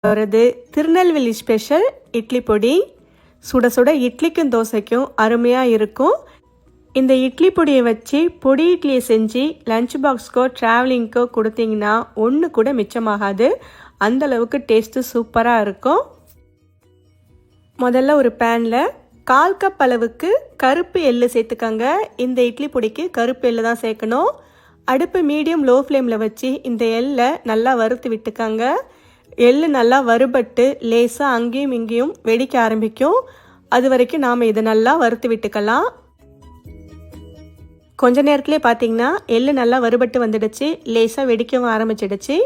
வருது திருநெல்வேலி ஸ்பெஷல் இட்லி பொடி. சுட சுட இட்லிக்கும் தோசைக்கும் அருமையாக இருக்கும். இந்த இட்லி பொடியை வச்சு பொடி இட்லியை செஞ்சு லஞ்ச் பாக்ஸ்க்கோ ட்ராவலிங்க்கோ கொடுத்தீங்கன்னா ஒன்று கூட மிச்சமாகாது. அந்தளவுக்கு டேஸ்ட்டு சூப்பராக இருக்கும். முதல்ல ஒரு பேனில் 1/4 கப் அளவுக்கு கருப்பு எள்ளு சேர்த்துக்கங்க. இந்த இட்லி பொடிக்கு கருப்பு எள்ளு தான் சேர்க்கணும். அடுப்பு மீடியம் லோ ஃப்ளேமில் வச்சு இந்த எள்ளை நல்லா வறுத்து விட்டுக்கங்க. எள்ளு நல்லா வறுபட்டு லேசாக அங்கேயும் இங்கேயும் வெடிக்க ஆரம்பிக்கும். அது வரைக்கும் நாம் இதை நல்லா வறுத்து விட்டுக்கலாம். கொஞ்ச நேரத்துலேயே பார்த்தீங்கன்னா எள்ளு நல்லா வறுபட்டு வந்துடுச்சு, லேசாக வெடிக்கவும் ஆரம்பிச்சிடுச்சு.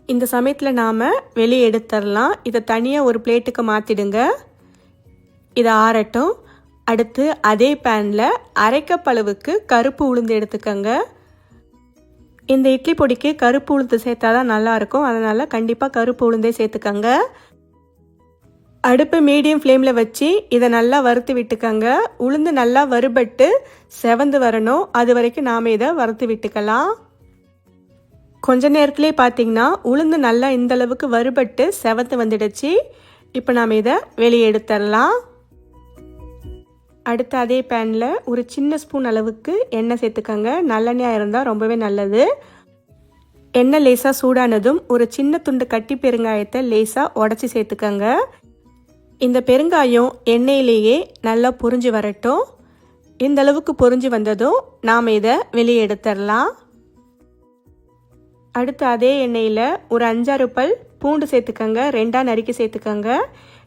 இந்த சமயத்தில் நாம் வெளியே எடுத்துடலாம். இதை தனியாக ஒரு பிளேட்டுக்கு மாற்றிடுங்க. இதை ஆறட்டும். அடுத்து அதே பேனில் 1/2 கப் அளவுக்கு கருப்பு உளுந்து எடுத்துக்கங்க. இந்த இட்லி பொடிக்கு கருப்பு உளுந்து சேர்த்தா தான் நல்லாயிருக்கும். அதனால் கண்டிப்பாக கருப்பு உளுந்தே சேர்த்துக்கங்க. அடுப்பு மீடியம் ஃப்ளேமில் வச்சு இதை நல்லா வறுத்து விட்டுக்கங்க. உளுந்து நல்லா வறுபட்டு செவந்து வரணும். அது வரைக்கும் நாம் இதை வறுத்து விட்டுக்கலாம். கொஞ்ச நேரத்துலேயே பார்த்தீங்கன்னா உளுந்து நல்லா இந்தளவுக்கு வறுபட்டு செவந்து வந்துடுச்சு. இப்போ நாம் இதை வெளியே எடுத்துடலாம். அடுத்து அதே பேனில் ஒரு சின்ன ஸ்பூன் அளவுக்கு எண்ணெய் சேர்த்துக்கங்க. நல்லெண்ணெயாக இருந்தால் ரொம்பவே நல்லது. எண்ணெய் லேசாக சூடானதும் ஒரு சின்ன துண்டு கட்டி பெருங்காயத்தை லேசாக உடச்சி சேர்த்துக்கங்க. இந்த பெருங்காயம் எண்ணெயிலேயே நல்லா பொரிஞ்சு வரட்டும். இந்த அளவுக்கு பொரிஞ்சு வந்ததும் நாம் இதை வெளியே எடுத்துடலாம். அடுத்து அதே எண்ணெயில் ஒரு 5-6 பல் பூண்டு சேர்த்துக்கங்க. 2ஆக நறுக்கி சேர்த்துக்கங்க.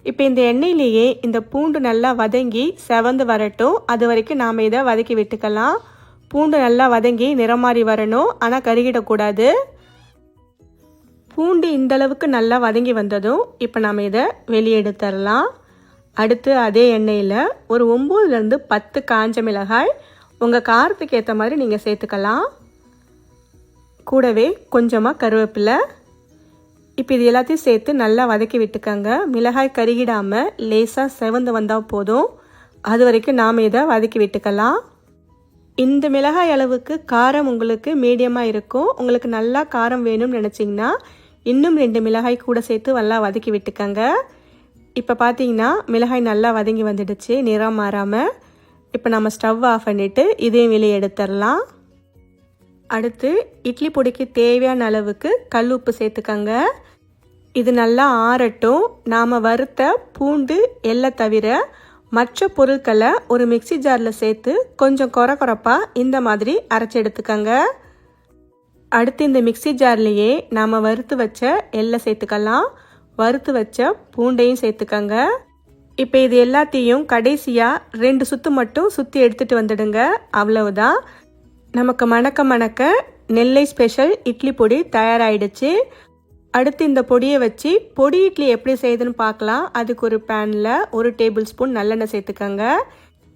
இப்போ இந்த எண்ணெயிலேயே இந்த பூண்டு நல்லா வதங்கி செவந்து வரட்டும். அது வரைக்கும் நாம் இதை வதக்கி விட்டுக்கலாம். பூண்டு நல்லா வதங்கி நிறம் மாறி வரணும், ஆனால் கருகிடக்கூடாது. பூண்டு இந்தளவுக்கு நல்லா வதங்கி வந்ததும் இப்போ நாம் இதை வெளியே எடுத்துடலாம். அடுத்து அதே எண்ணெயில் ஒரு 9லேருந்து 10 காஞ்ச மிளகாய் உங்கள் காரத்துக்கு ஏற்ற மாதிரி நீங்கள் சேர்த்துக்கலாம். கூடவே கொஞ்சமாக கருவேப்பிலை. இப்போ இது எல்லாத்தையும் சேர்த்து நல்லா வதக்கி விட்டுக்கங்க. மிளகாய் கருகிடாமல் லேசாக செவந்து வந்தால் போதும். அது வரைக்கும் நாம் இதை வதக்கி விட்டுக்கலாம். இந்த மிளகாய் அளவுக்கு காரம் உங்களுக்கு மீடியமாக இருக்கும். உங்களுக்கு நல்லா காரம் வேணும்னு நினச்சிங்கன்னா இன்னும் 2 மிளகாய் கூட சேர்த்து நல்லா வதக்கி விட்டுக்கங்க. இப்போ பார்த்தீங்கன்னா மிளகாய் நல்லா வதங்கி வந்துடுச்சு, நிறம் மாறாமல். இப்போ நம்ம ஸ்டவ் ஆஃப் பண்ணிவிட்டு இதையும் வெளியே எடுத்துடலாம். அடுத்து இட்லி பொடிக்கு தேவையான அளவுக்கு கல் உப்பு சேர்த்துக்கங்க. இது நல்லா ஆறட்டும். நாம் வறுத்த பூண்டு எள்ளை தவிர மற்ற பொருட்களை ஒரு மிக்சி ஜாரில் சேர்த்து கொஞ்சம் கொரப்பாக இந்த மாதிரி அரைச்சி எடுத்துக்கங்க. அடுத்து இந்த மிக்சி ஜார்லேயே நாம் வறுத்து வச்ச எள்ளை சேர்த்துக்கலாம். வறுத்து வச்ச பூண்டையும் சேர்த்துக்கங்க. இப்போ இது எல்லாத்தையும் கடைசியாக 2 சுற்று மட்டும் சுற்றி எடுத்துகிட்டு வந்துடுங்க. அவ்வளவுதான். நமக்கு மணக்க மணக்க நெல்லை ஸ்பெஷல் இட்லி பொடி தயாராகிடுச்சு. அடுத்து இந்த பொடியை வச்சு பொடி இட்லி எப்படி செய்யுதுன்னு பார்க்கலாம். அதுக்கு ஒரு பேனில் 1 டேபிள் ஸ்பூன் நல்லெண்ணெய் சேர்த்துக்கங்க.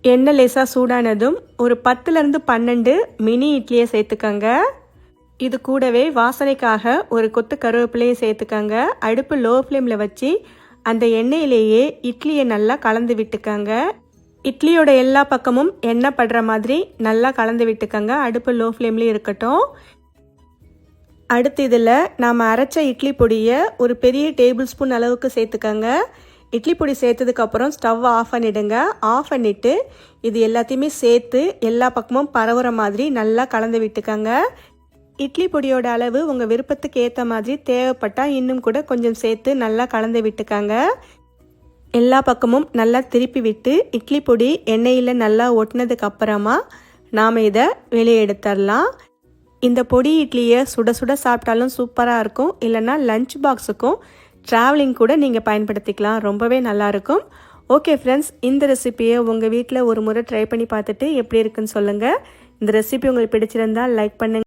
எண்ணெய் லேசாக சூடானதும் ஒரு 10லேருந்து 12 மினி இட்லியை சேர்த்துக்கங்க. இது கூடவே வாசனைக்காக ஒரு கொத்து கருவேப்பிலையும் சேர்த்துக்கங்க. அடுப்பு லோ ஃப்ளேமில் வச்சு அந்த எண்ணெயிலேயே இட்லியை நல்லா கலந்து விட்டுக்கங்க. இட்லியோட எல்லா பக்கமும் எண்ணெய் படுற மாதிரி நல்லா கலந்து விட்டுக்கங்க. அடுப்பு லோ ஃப்ளேம்லேயே இருக்கட்டும். அடுத்து இதில் நாம் அரைச்ச இட்லி பொடியை ஒரு பெரிய டேபிள் ஸ்பூன் அளவுக்கு சேர்த்துக்கங்க. இட்லி பொடி சேர்த்ததுக்கப்புறம் ஸ்டவ் ஆஃப் பண்ணிவிடுங்க. ஆஃப் பண்ணிவிட்டு இது எல்லாத்தையுமே சேர்த்து எல்லா பக்கமும் பரவுற மாதிரி நல்லா கலந்து விட்டுக்கங்க. இட்லி பொடியோட அளவு உங்கள் விருப்பத்துக்கு ஏற்ற மாதிரி தேவைப்பட்டால் இன்னும் கூட கொஞ்சம் சேர்த்து நல்லா கலந்து விட்டுக்கங்க. எல்லா பக்கமும் நல்லா திருப்பி விட்டு இட்லி பொடி எண்ணெயில் நல்லா ஒட்டினதுக்கு அப்புறமா நாம் இதை வெளியே எடுத்துடலாம். இந்த பொடி இட்லியை சுட சுட சாப்பிட்டாலும் சூப்பராக இருக்கும். இல்லைன்னா லஞ்ச் பாக்ஸுக்கும் ட்ராவலிங் கூட நீங்கள் பயன்படுத்திக்கலாம். ரொம்பவே நல்லாயிருக்கும். ஓகே ஃப்ரெண்ட்ஸ், இந்த ரெசிபியை உங்கள் வீட்டில் ஒரு முறை ட்ரை பண்ணி பார்த்துட்டு எப்படி இருக்குன்னு சொல்லுங்கள். இந்த ரெசிபி உங்களுக்கு பிடிச்சிருந்தால் லைக் பண்ணுங்கள்.